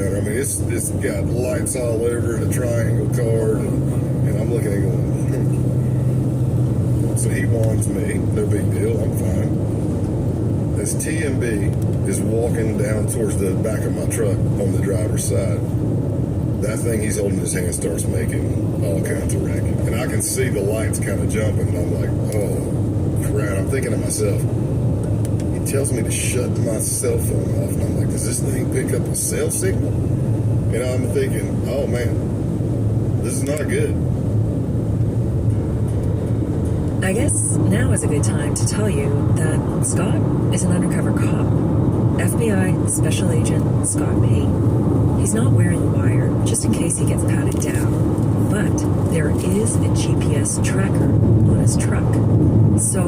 I mean, it's got lights all over it, a triangle card, and I'm looking at it going, So he warns me, no big deal, I'm fine. As TMB is walking down towards the back of my truck on the driver's side, that thing he's holding in his hand starts making all kinds of racket. And I can see the lights kind of jumping, and I'm like, oh, crap. I'm thinking to myself, he tells me to shut my cell phone off, and I'm like, does this thing pick up a cell signal? And I'm thinking, oh, man, this is not good. I guess now is a good time to tell you that Scott is an undercover cop. FBI Special Agent Scott Payne. He's not wearing a wire, just in case he gets patted down. But there is a GPS tracker on his truck. So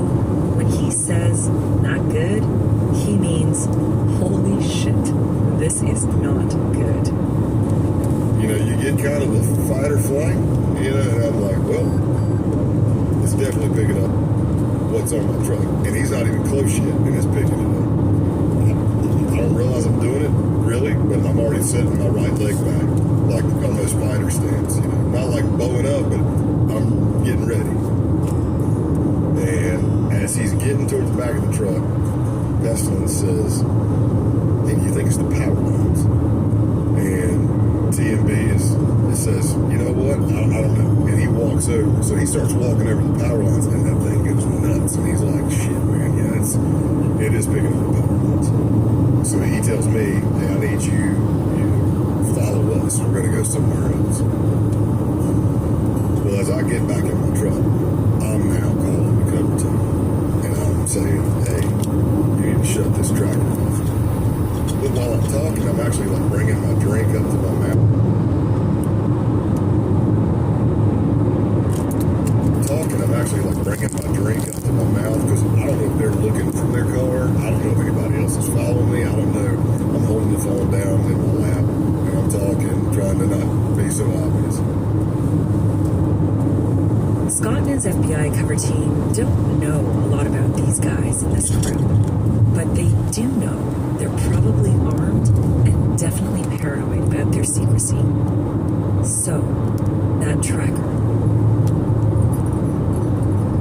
when he says not good, he means holy shit, this is not good. You know, you get kind of the fight or flight, and I'm like, well, it's definitely picking up what's on my truck. And he's not even close yet, and it's picking it up. I don't realize I'm doing it, really, but I'm already setting my right leg back, like almost fighter stance, Not like bowing up, but I'm getting ready. And as he's getting towards the back of the truck, Pestilence says, hey, do you think it's the power lines? And TMB says, you know what? I don't know. And he walks over. So he starts walking over the power lines, and that thing goes nuts. And he's like, shit, man, yeah, it is picking up the power lines. So he tells me, hey, I need you follow us. We're going to go somewhere else. Well, as I get back in my truck, I'm now calling the cover team. And I'm saying, hey, you need to shut this tracker off. But while I'm talking, I'm actually like bringing my drink up to my mouth. I'm actually like bringing my drink up to my mouth because I don't know if they're looking from their car. I don't know if anybody else is following me. I don't know. I'm holding the phone down in my lap and I'm talking, trying to not be so obvious. Scott and his FBI cover team don't know a lot about these guys in this crew, but they do know they're probably armed and definitely paranoid about their secrecy. So, that tracker.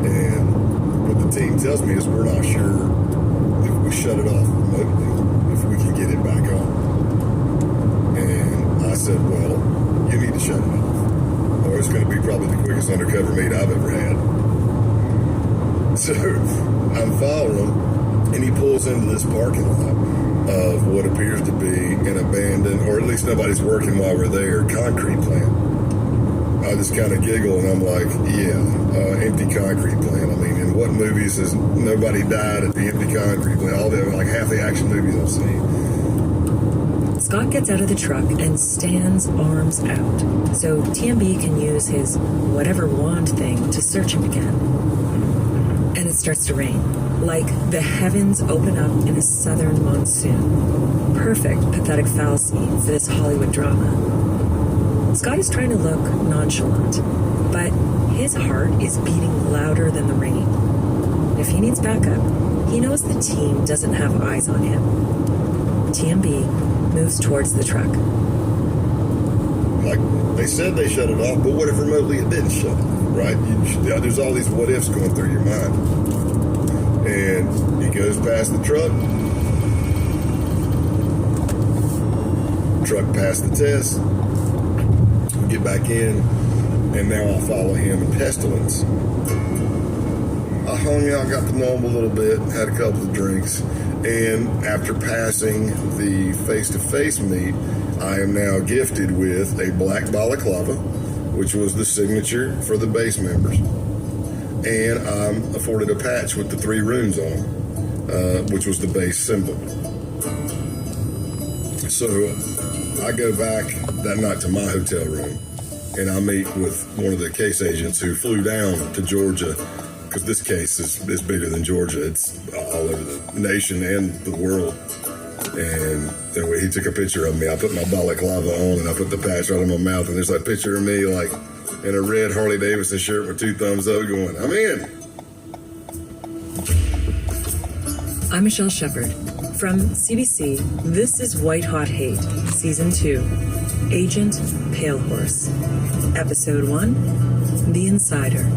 And what the team tells me is we're not sure if we shut it off remotely, if we can get it back on. And I said, well, you need to shut it off, or it's going to be probably the quickest undercover meet I've ever had. So I'm following him, and he pulls into this parking lot of what appears to be an abandoned, or at least nobody's working while we're there, concrete plant. I just kind of giggle, and I'm like, empty concrete plant. I mean, in what movies has nobody died at the empty concrete plant? All the, like, half the action movies I've seen. Scott gets out of the truck and stands arms out, so TMB can use his whatever wand thing to search him again. And it starts to rain, like the heavens open up in a southern monsoon. Perfect pathetic fallacy for this Hollywood drama. Scott is trying to look nonchalant, but his heart is beating louder than the rain. If he needs backup, he knows the team doesn't have eyes on him. TMB moves towards the truck. Like, they said they shut it off, but what if remotely it didn't shut off, right? There's all these what ifs going through your mind. And he goes past the truck. Truck passed the test. Get back in, and now I follow him in Pestilence. I hung out, got to know him a little bit, had a couple of drinks, and after passing the face-to-face meet, I am now gifted with a black balaclava, which was the signature for the base members, and I'm afforded a patch with the 3 runes on, which was the base symbol. So I go back that night to my hotel room, and I meet with one of the case agents who flew down to Georgia, because this case is bigger than Georgia. It's all over the nation and the world. And anyway, he took a picture of me. I put my balaclava on, and I put the patch right on my mouth, and there's a picture of me, like, in a red Harley Davidson shirt with 2 thumbs up going, I'm in. I'm Michelle Shepard. From CBC, this is White Hot Hate, Season 2, Agent Pale Horse. Episode 1, The Insider.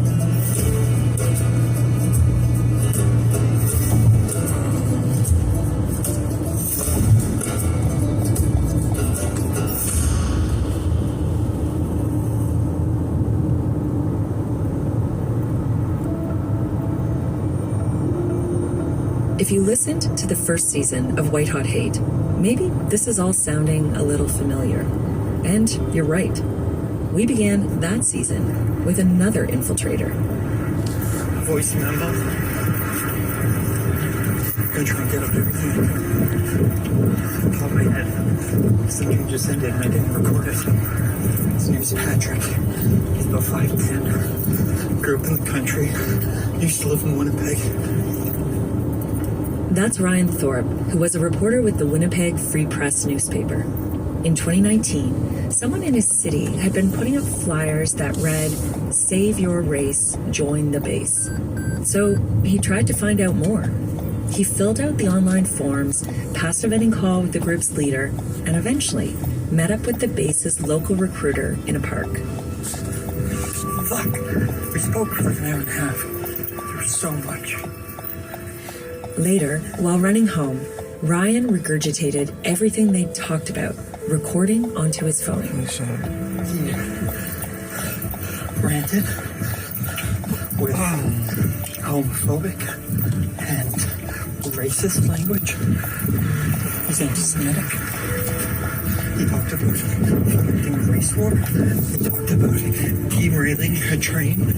If you listened to the first season of White Hot Hate, maybe this is all sounding a little familiar. And you're right. We began that season with another infiltrator. Voice memo. I'm gonna try and get up everything I can. Top of my head. Something just ended and I didn't record it. His name's Patrick. He's about 5'10". Grew up in the country. Used to live in Winnipeg. That's Ryan Thorpe, who was a reporter with the Winnipeg Free Press newspaper. In 2019, someone in his city had been putting up flyers that read, "Save your race, join the base." So he tried to find out more. He filled out the online forms, passed a vetting call with the group's leader, and eventually met up with the base's local recruiter in a park. Fuck. We spoke for like an hour and a half. There was so much. Later, while running home, Ryan regurgitated everything they'd talked about, recording onto his phone. He ranted with homophobic and racist language. He's anti-Semitic. He talked about funding a race war. He talked about derailing a train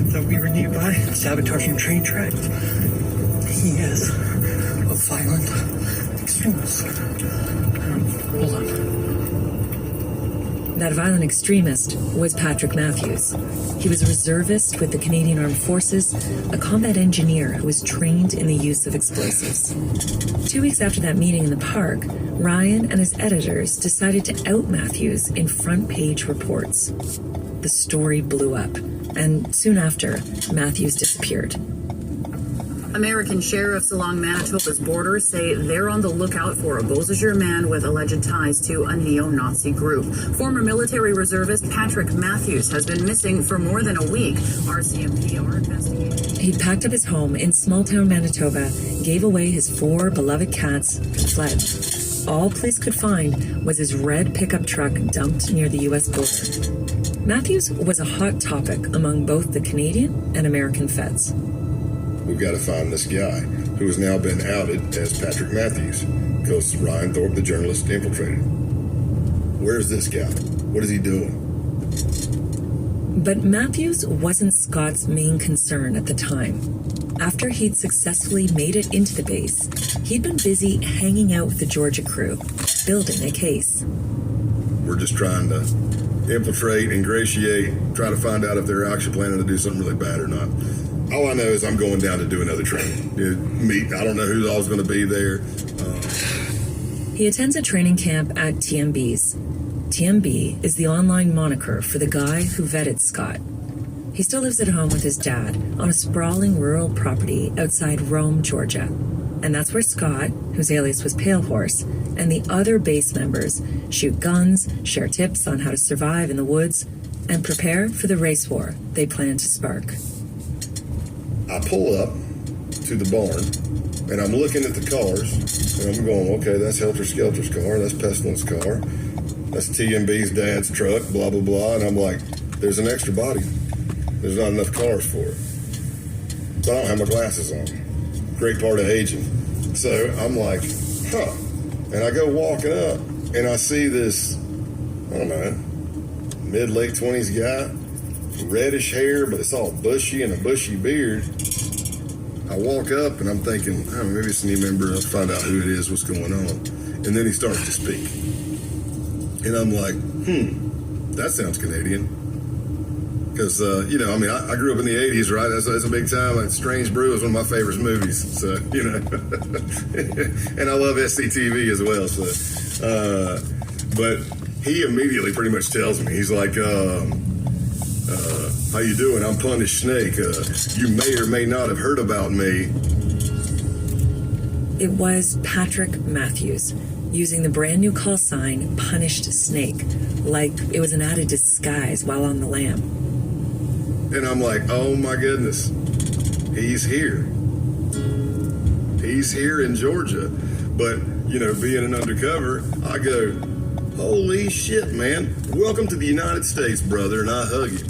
that we were nearby, sabotaging train tracks. He is a violent extremist. Hold on. That violent extremist was Patrick Matthews. He was a reservist with the Canadian Armed Forces, a combat engineer who was trained in the use of explosives. 2 weeks after that meeting in the park, Ryan and his editors decided to out Matthews in front-page reports. The story blew up, and soon after, Matthews disappeared. American sheriffs along Manitoba's border say they're on the lookout for a Beausejour man with alleged ties to a neo-Nazi group. Former military reservist Patrick Matthews has been missing for more than a week. RCMP are investigating. He'd packed up his home in small-town Manitoba, gave away his 4 beloved cats, and fled. All police could find was his red pickup truck dumped near the U.S. border. Matthews was a hot topic among both the Canadian and American feds. We've got to find this guy who has now been outed as Patrick Matthews because Ryan Thorpe, the journalist, infiltrated him. Where's this guy? What is he doing? But Matthews wasn't Scott's main concern at the time. After he'd successfully made it into the base, he'd been busy hanging out with the Georgia crew, building a case. We're just trying to infiltrate, ingratiate, try to find out if they're actually planning to do something really bad or not. All I know is I'm going down to do another training. I don't know who's always going to be there. He attends a training camp at TMB's. TMB is the online moniker for the guy who vetted Scott. He still lives at home with his dad on a sprawling rural property outside Rome, Georgia. And that's where Scott, whose alias was Pale Horse, and the other base members shoot guns, share tips on how to survive in the woods, and prepare for the race war they plan to spark. I pull up to the barn, and I'm looking at the cars, and I'm going, okay, that's Helter Skelter's car, that's Pestilence car, that's TMB's dad's truck, blah, blah, blah. And I'm like, there's an extra body. There's not enough cars for it. So I don't have my glasses on. Great part of aging. So I'm like, huh. And I go walking up, and I see this, I don't know, mid-late 20s guy, reddish hair, but it's all bushy and a bushy beard. I walk up, and I'm thinking, oh, maybe it's a new member. I'll find out who it is, what's going on. And then he starts to speak. And I'm like, that sounds Canadian. Because, I grew up in the 80s, right? That's a big time. Like, Strange Brew is one of my favorite movies. So, and I love SCTV as well. So, but he immediately pretty much tells me, he's like, how you doing? I'm Punished Snake. You may or may not have heard about me. It was Patrick Matthews, using the brand new call sign Punished Snake, like it was an added disguise while on the lam. And I'm like, oh my goodness, he's here. He's here in Georgia. But, you know, being an undercover, I go, holy shit, man. Welcome to the United States, brother, and I hug you.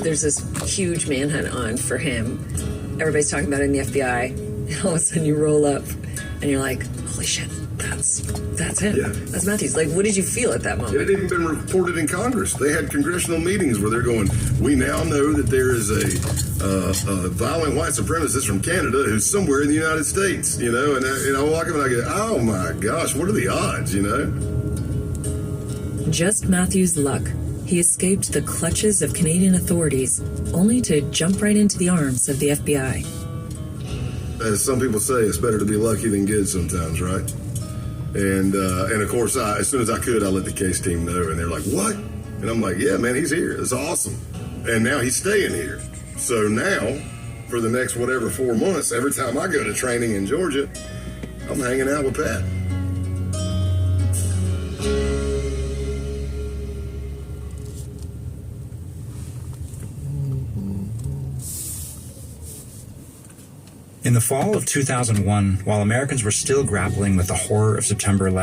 There's this huge manhunt on for him. Everybody's talking about it in the FBI. And all of a sudden you roll up and you're like, holy shit, that's him. Yeah. That's Matthews. Like, what did you feel at that moment? It had even been reported in Congress. They had congressional meetings where they're going, we now know that there is a violent white supremacist from Canada who's somewhere in the United States, you know? And I walk up and I go, oh my gosh, what are the odds, you know? Just Matthews' luck. He escaped the clutches of Canadian authorities, only to jump right into the arms of the FBI. As some people say, it's better to be lucky than good sometimes, right? And of course, as soon as I could, I let the case team know, and they're like, what? And I'm like, yeah, man, he's here. It's awesome. And now he's staying here. So now, for the next 4 months, every time I go to training in Georgia, I'm hanging out with Pat. In the fall of 2001, while Americans were still grappling with the horror of September 11th,